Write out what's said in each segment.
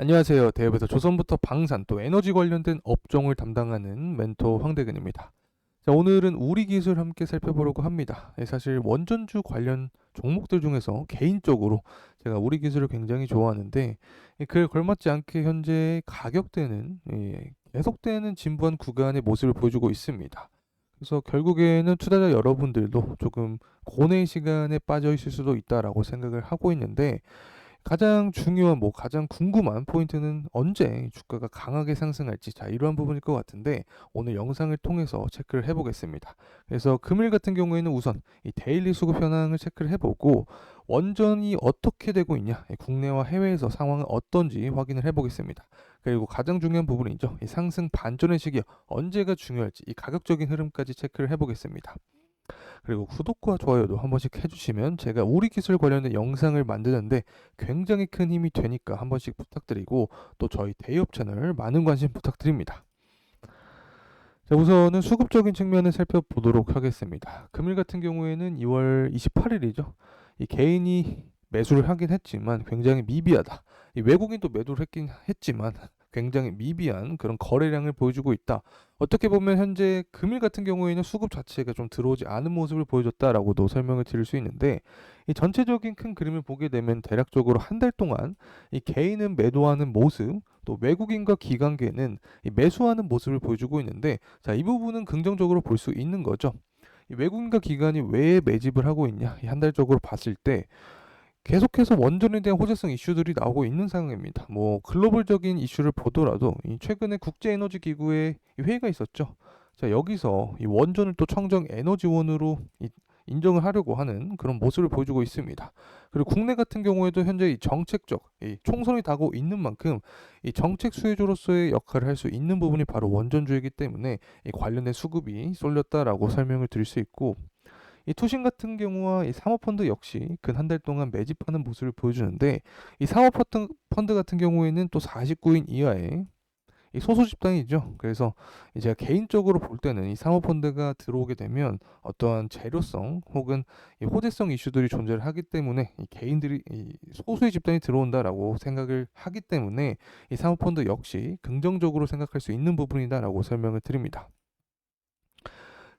안녕하세요. 대업에서 조선부터 방산 또 에너지 관련된 업종을 담당하는 멘토 황대근입니다. 자, 오늘은 우리 기술 함께 살펴보려고 합니다. 사실 원전주 관련 종목들 중에서 개인적으로 제가 우리 기술을 굉장히 좋아하는데 그에 걸맞지 않게 현재 가격대는 계속되는 진부한 구간의 모습을 보여주고 있습니다. 그래서 결국에는 투자자 여러분들도 조금 고뇌의 시간에 빠져 있을 수도 있다라고 생각을 하고 있는데 가장 중요한 가장 궁금한 포인트는 언제 주가가 강하게 상승할지 이러한 부분일 것 같은데 오늘 영상을 통해서 체크를 해보겠습니다. 그래서 금일 같은 경우에는 우선 이 데일리 수급 현황을 체크를 해보고 원전이 어떻게 되고 있냐, 국내와 해외에서 상황은 어떤지 확인을 해보겠습니다. 그리고 가장 중요한 부분이죠. 이 상승 반전의 시기 언제가 중요할지 이 가격적인 흐름까지 체크를 해보겠습니다. 그리고 구독과 좋아요도 한 번씩 해주시면 제가 우리 기술 관련된 영상을 만드는데 굉장히 큰 힘이 되니까 한 번씩 부탁드리고 또 저희 대기업 채널 많은 관심 부탁드립니다. 자, 우선은 수급적인 측면을 살펴보도록 하겠습니다. 금일 같은 경우에는 2월 28일이죠. 이 개인이 매수를 하긴 했지만 굉장히 미비하다. 이 외국인도 매도를 했긴 했지만 굉장히 미비한 그런 거래량을 보여주고 있다. 어떻게 보면 현재 금일 같은 경우에는 수급 자체가 좀 들어오지 않은 모습을 보여줬다라고도 설명을 드릴 수 있는데 이 전체적인 큰 그림을 보게 되면 대략적으로 한 달 동안 이 개인은 매도하는 모습 또 외국인과 기관계는 이 매수하는 모습을 보여주고 있는데 자, 이 부분은 긍정적으로 볼 수 있는 거죠. 이 외국인과 기관이 왜 매집을 하고 있냐? 이 한 달적으로 봤을 때 계속해서 원전에 대한 호재성 이슈들이 나오고 있는 상황입니다. 글로벌적인 이슈를 보더라도 이 최근에 국제에너지기구의 회의가 있었죠. 자, 여기서 이 원전을 또 청정 에너지원으로 인정을 하려고 하는 그런 모습을 보여주고 있습니다. 그리고 국내 같은 경우에도 현재 이 정책적 이 총선이 다가오고 있는 만큼 이 정책 수혜주로서의 역할을 할 수 있는 부분이 바로 원전주이기 때문에 이 관련된 수급이 쏠렸다라고 설명을 드릴 수 있고 이 투신 같은 경우와 이 사모펀드 역시 근 한 달 동안 매집하는 모습을 보여주는데 이 사모펀드 같은 경우에는 또 49인 이하의 이 소수 집단이죠. 그래서 제가 개인적으로 볼 때는 이 사모펀드가 들어오게 되면 어떠한 재료성 혹은 이 호재성 이슈들이 존재를 하기 때문에 이 개인들이 이 소수의 집단이 들어온다라고 생각을 하기 때문에 이 사모펀드 역시 긍정적으로 생각할 수 있는 부분이다라고 설명을 드립니다.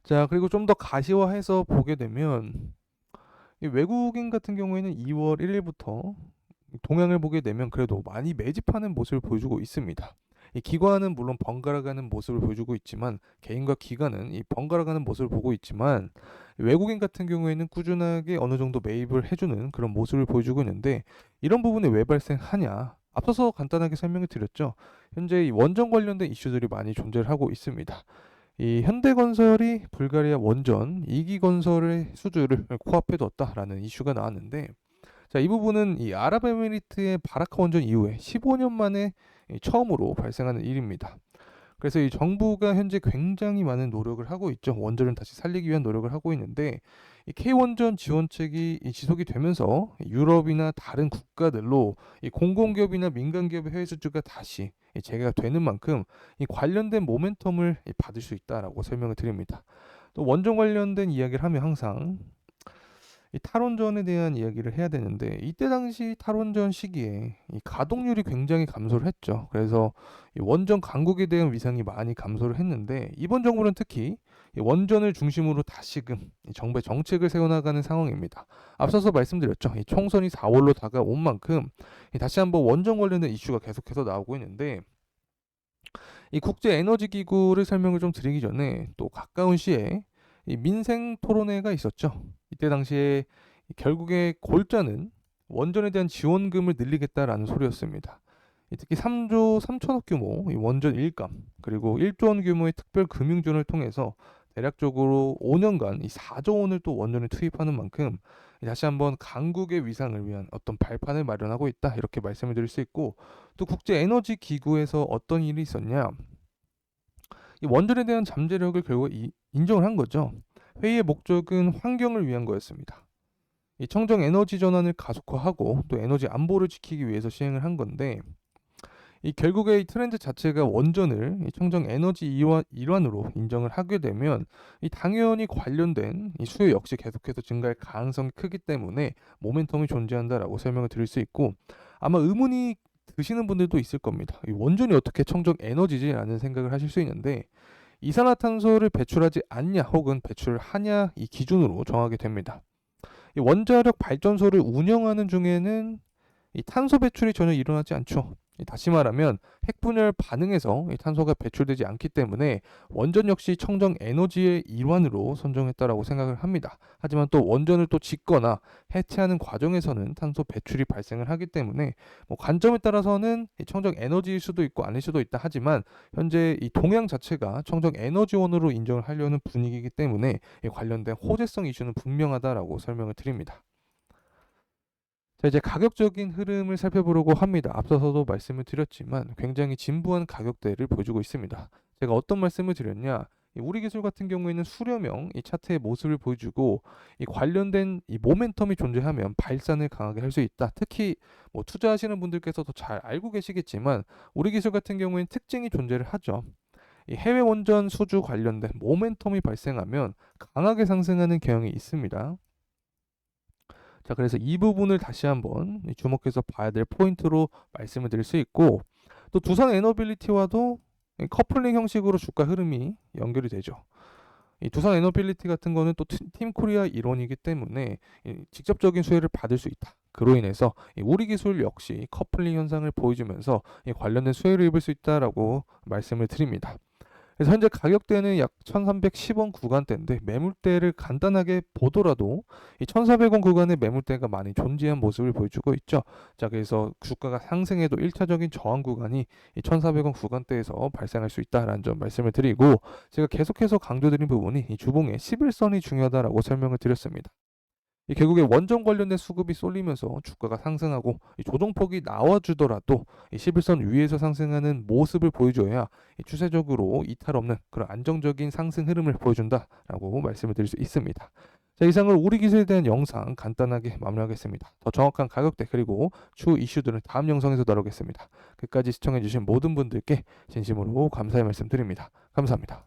자, 그리고 좀 더 가시화해서 보게 되면 이 외국인 같은 경우에는 2월 1일부터 동향을 보게 되면 그래도 많이 매집하는 모습을 보여주고 있습니다. 이 기관은 물론 번갈아가는 모습을 보여주고 있지만 개인과 기관은 이 번갈아가는 모습을 보고 있지만 외국인 같은 경우에는 꾸준하게 어느 정도 매입을 해주는 그런 모습을 보여주고 있는데 이런 부분이 왜 발생하냐? 앞서서 간단하게 설명을 드렸죠. 현재 이 원전 관련된 이슈들이 많이 존재를 하고 있습니다. 이 현대건설이 불가리아 원전 2기 건설의 수주를 코앞에 뒀다라는 이슈가 나왔는데 자, 이 부분은 이 아랍에미리트의 바라카 원전 이후에 15년 만에 처음으로 발생하는 일입니다. 그래서 이 정부가 현재 굉장히 많은 노력을 하고 있죠. 원전을 다시 살리기 위한 노력을 하고 있는데 이 K원전 지원책이 지속이 되면서 유럽이나 다른 국가들로 이 공공기업이나 민간기업의 해외 수주가 다시 재개가 되는 만큼 이 관련된 모멘텀을 받을 수 있다라고 설명을 드립니다. 또 원전 관련된 이야기를 하면 항상 이 탈원전에 대한 이야기를 해야 되는데 이때 당시 탈원전 시기에 이 가동률이 굉장히 감소를 했죠. 그래서 이 원전 강국에 대한 위상이 많이 감소를 했는데 이번 정부는 특히 이 원전을 중심으로 다시금 이 정부의 정책을 세워나가는 상황입니다. 앞서서 말씀드렸죠. 이 총선이 4월로 다가온 만큼 다시 한번 원전 관련된 이슈가 계속해서 나오고 있는데 이 국제에너지기구를 설명을 좀 드리기 전에 또 가까운 시에 이 민생 토론회가 있었죠. 이때 당시에 결국에 골자는 원전에 대한 지원금을 늘리겠다라는 소리였습니다. 특히 3조 3천억 규모 이 원전 일감 그리고 1조 원 규모의 특별 금융 지원을 통해서 대략적으로 5년간 이 4조 원을 또 원전에 투입하는 만큼 다시 한번 강국의 위상을 위한 어떤 발판을 마련하고 있다 이렇게 말씀을 드릴 수 있고 또 국제 에너지 기구에서 어떤 일이 있었냐 이 원전에 대한 잠재력을 결국 인정을 한 거죠. 회의의 목적은 환경을 위한 거였습니다. 이 청정 에너지 전환을 가속화하고 또 에너지 안보를 지키기 위해서 시행을 한 건데 이 결국에 이 트렌드 자체가 원전을 이 청정 에너지 일환으로 인정을 하게 되면 이 당연히 관련된 이 수요 역시 계속해서 증가할 가능성이 크기 때문에 모멘텀이 존재한다라고 설명을 드릴 수 있고 아마 의문이 드시는 분들도 있을 겁니다. 이 원전이 어떻게 청정 에너지지라는 생각을 하실 수 있는데 이산화탄소를 배출하지 않냐 혹은 배출하냐 이 기준으로 정하게 됩니다. 이 원자력 발전소를 운영하는 중에는 이 탄소 배출이 전혀 일어나지 않죠. 다시 말하면 핵분열 반응에서 이 탄소가 배출되지 않기 때문에 원전 역시 청정 에너지의 일환으로 선정했다라고 생각을 합니다. 하지만 또 원전을 또 짓거나 해체하는 과정에서는 탄소 배출이 발생을 하기 때문에 뭐 관점에 따라서는 이 청정 에너지일 수도 있고 아닐 수도 있다 하지만 현재 이 동향 자체가 청정 에너지원으로 인정을 하려는 분위기이기 때문에 이 관련된 호재성 이슈는 분명하다라고 설명을 드립니다. 자, 이제 가격적인 흐름을 살펴보려고 합니다. 앞서서도 말씀을 드렸지만 굉장히 진부한 가격대를 보여주고 있습니다. 제가 어떤 말씀을 드렸냐? 이 우리 기술 같은 경우에는 수렴형 이 차트의 모습을 보여주고 이 관련된 이 모멘텀이 존재하면 발산을 강하게 할 수 있다. 특히 뭐 투자하시는 분들께서도 잘 알고 계시겠지만 우리 기술 같은 경우에는 특징이 존재를 하죠. 이 해외 원전 수주 관련된 모멘텀이 발생하면 강하게 상승하는 경향이 있습니다. 자, 그래서 이 부분을 다시 한번 주목해서 봐야 될 포인트로 말씀을 드릴 수 있고 또 두산 에너빌리티와도 커플링 형식으로 주가 흐름이 연결이 되죠. 이 두산 에너빌리티 같은 거는 또 팀 코리아 일원이기 때문에 직접적인 수혜를 받을 수 있다. 그로 인해서 우리 기술 역시 커플링 현상을 보여주면서 관련된 수혜를 입을 수 있다라고 말씀을 드립니다. 그래서 현재 가격대는 약 1310원 구간대인데 매물대를 간단하게 보더라도 이 1400원 구간의 매물대가 많이 존재한 모습을 보여주고 있죠. 자, 그래서 주가가 상승해도 1차적인 저항 구간이 이 1400원 구간대에서 발생할 수 있다라는 점 말씀을 드리고 제가 계속해서 강조드린 부분이 이 주봉의 11선이 중요하다라고 설명을 드렸습니다. 이 결국에 원전 관련된 수급이 쏠리면서 주가가 상승하고 이 조정폭이 나와주더라도 이 11선 위에서 상승하는 모습을 보여줘야 이 추세적으로 이탈 없는 그런 안정적인 상승 흐름을 보여준다라고 말씀을 드릴 수 있습니다. 자, 이상으로 우리 기술에 대한 영상 간단하게 마무리하겠습니다. 더 정확한 가격대 그리고 추후 이슈들은 다음 영상에서 다루겠습니다. 끝까지 시청해주신 모든 분들께 진심으로 감사의 말씀 드립니다. 감사합니다.